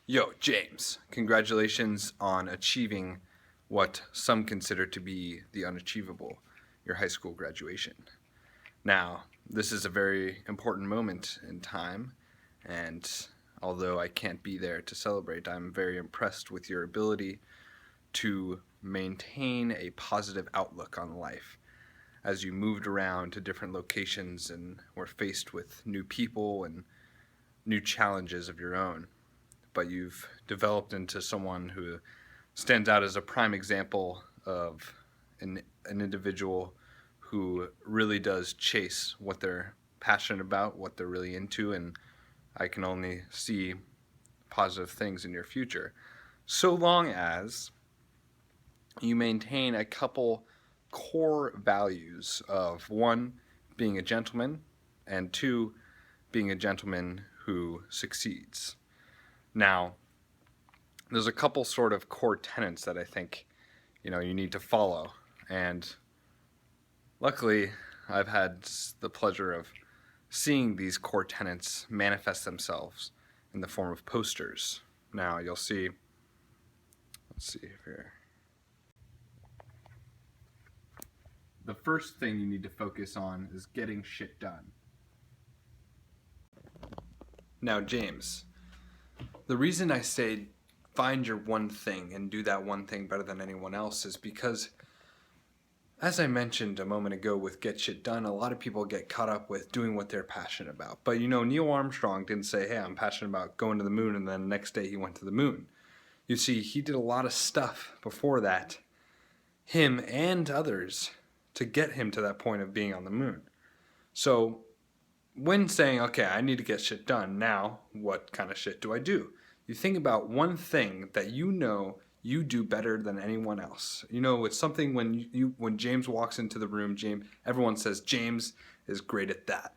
Yo, James, congratulations on achieving what some consider to be the unachievable, your high school graduation. Now, this is a very important moment in time, and although I can't be there to celebrate, I'm very impressed with your ability to maintain a positive outlook on life as you moved around to different locations and were faced with new people and new challenges of your own. But you've developed into someone who stands out as a prime example of an individual who really does chase what they're passionate about, what they're really into, and I can only see positive things in your future. So long as you maintain a couple core values of one, being a gentleman, and two, being a gentleman who succeeds. Now, there's a couple sort of core tenets that I think you need to follow, and luckily I've had the pleasure of seeing these core tenets manifest themselves in the form of posters. Now you'll see, let's see here. The first thing you need to focus on is getting shit done. Now, James, the reason I say find your one thing and do that one thing better than anyone else is because, as I mentioned a moment ago with Get Shit Done, a lot of people get caught up with doing what they're passionate about. But Neil Armstrong didn't say, hey, I'm passionate about going to the moon, and then the next day he went to the moon. You see, he did a lot of stuff before that, him and others, to get him to that point of being on the moon. So when saying, okay, I need to get shit done, now what kind of shit do I do? You think about one thing that you do better than anyone else. It's something when James walks into the room, everyone says James is great at that.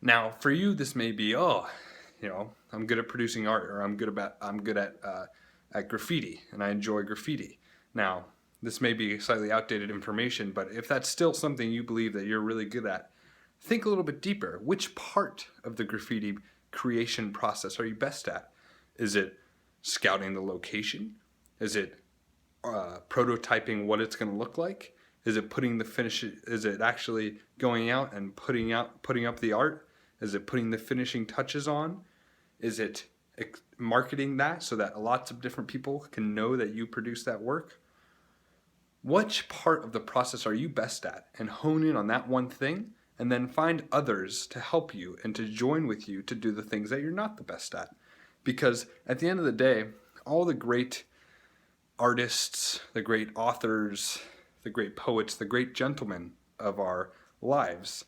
Now, for you, this may be, I'm good at producing art, or I'm good at graffiti, and I enjoy graffiti. Now, this may be slightly outdated information, but if that's still something you believe that you're really good at, think a little bit deeper. Which part of the graffiti creation process are you best at? Is it scouting the location? Is it prototyping what it's going to look like? Is it putting the finish? Is it actually going out and putting up the art? Is it putting the finishing touches on? Is it marketing that so that lots of different people can know that you produce that work? Which part of the process are you best at? And hone in on that one thing, and then find others to help you and to join with you to do the things that you're not the best at. Because at the end of the day, all the great artists, the great authors, the great poets, the great gentlemen of our lives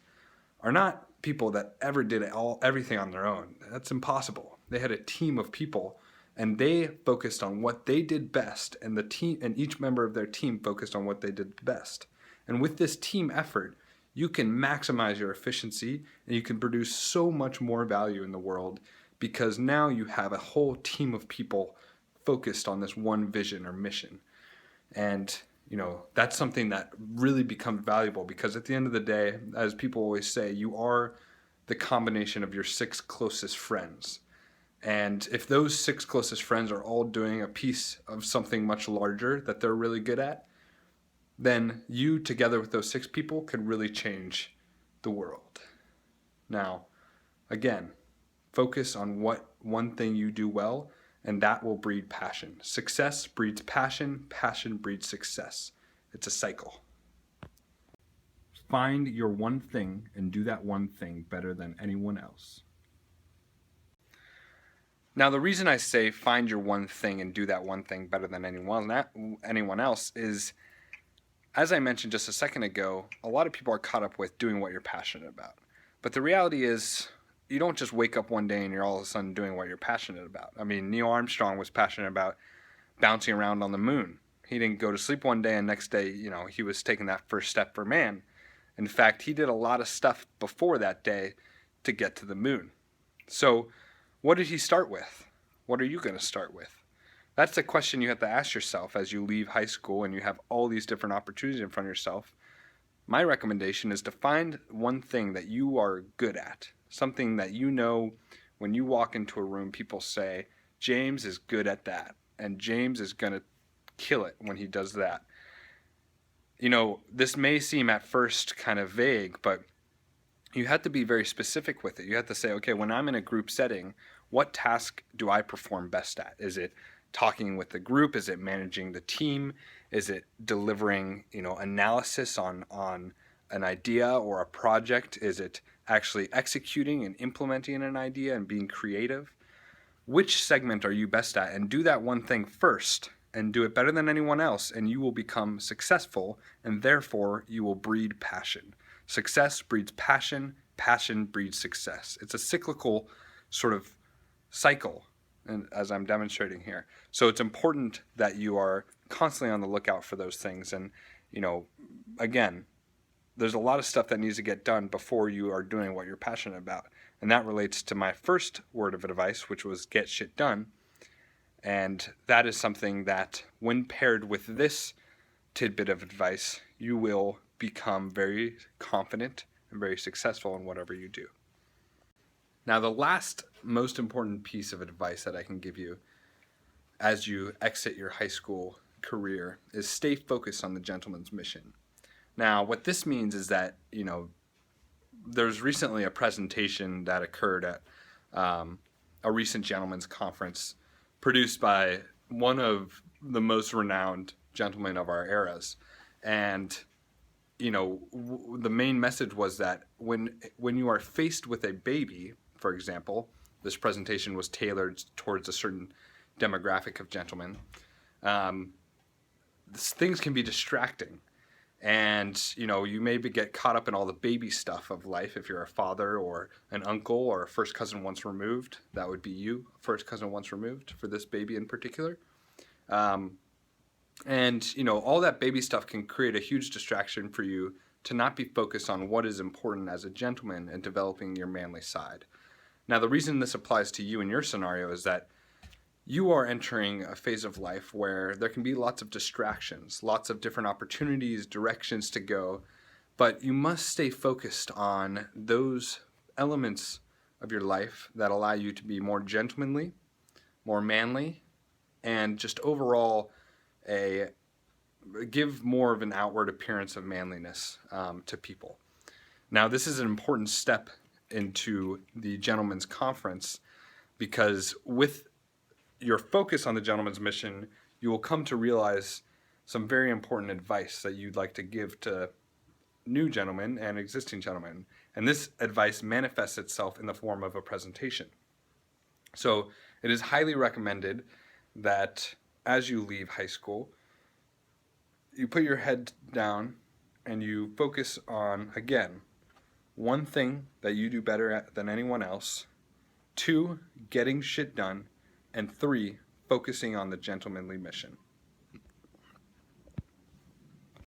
are not people that ever did everything on their own. That's impossible. They had a team of people, and they focused on what they did best, and the team and each member of their team focused on what they did best. And with this team effort, you can maximize your efficiency and you can produce so much more value in the world, because now you have a whole team of people focused on this one vision or mission. And that's something that really becomes valuable, because at the end of the day, as people always say, you are the combination of your 6 closest friends. And if those 6 closest friends are all doing a piece of something much larger that they're really good at, then you together with those 6 people could really change the world. Now, again, focus on what one thing you do well, and that will breed passion. Success breeds passion, passion breeds success. It's a cycle. Find your one thing and do that one thing better than anyone else. Now, the reason I say find your one thing and do that one thing better than anyone else is, as I mentioned just a second ago, a lot of people are caught up with doing what you're passionate about. But the reality is, you don't just wake up one day and you're all of a sudden doing what you're passionate about. I mean, Neil Armstrong was passionate about bouncing around on the moon. He didn't go to sleep one day and next day, he was taking that first step for man. In fact, he did a lot of stuff before that day to get to the moon. So, what did he start with? What are you going to start with? That's the question you have to ask yourself as you leave high school and you have all these different opportunities in front of yourself. My recommendation is to find one thing that you are good at, something that when you walk into a room, people say, James is good at that, and James is going to kill it when he does that. This may seem at first kind of vague, but you have to be very specific with it. You have to say, okay, when I'm in a group setting, what task do I perform best at? Is it talking with the group? Is it managing the team? Is it delivering, analysis on an idea or a project? Is it actually executing and implementing an idea and being creative? Which segment are you best at? And do that one thing first and do it better than anyone else, and you will become successful, and therefore you will breed passion. Success breeds passion, passion breeds success. It's a cyclical sort of cycle, and as I'm demonstrating here. So it's important that you are constantly on the lookout for those things. And, again, there's a lot of stuff that needs to get done before you are doing what you're passionate about. And that relates to my first word of advice, which was get shit done. And that is something that, when paired with this tidbit of advice, you will become very confident and very successful in whatever you do. Now, the last most important piece of advice that I can give you as you exit your high school career is stay focused on the gentleman's mission. Now, what this means is that, there's recently a presentation that occurred at a recent gentleman's conference produced by one of the most renowned gentlemen of our eras. And, the main message was that when you are faced with a baby, for example, this presentation was tailored towards a certain demographic of gentlemen, things can be distracting. And, you maybe get caught up in all the baby stuff of life if you're a father or an uncle or a first cousin once removed. That would be you, first cousin once removed, for this baby in particular. And, all that baby stuff can create a huge distraction for you to not be focused on what is important as a gentleman and developing your manly side. Now, the reason this applies to you in your scenario is that you are entering a phase of life where there can be lots of distractions, lots of different opportunities, directions to go, but you must stay focused on those elements of your life that allow you to be more gentlemanly, more manly, and just overall give more of an outward appearance of manliness to people. Now, this is an important step into the gentleman's conference, because with your focus on the gentleman's mission, you will come to realize some very important advice that you'd like to give to new gentlemen and existing gentlemen. And this advice manifests itself in the form of a presentation. So it is highly recommended that as you leave high school, you put your head down and you focus on, again, one thing that you do better at than anyone else, 2, getting shit done, and 3, focusing on the gentlemanly mission.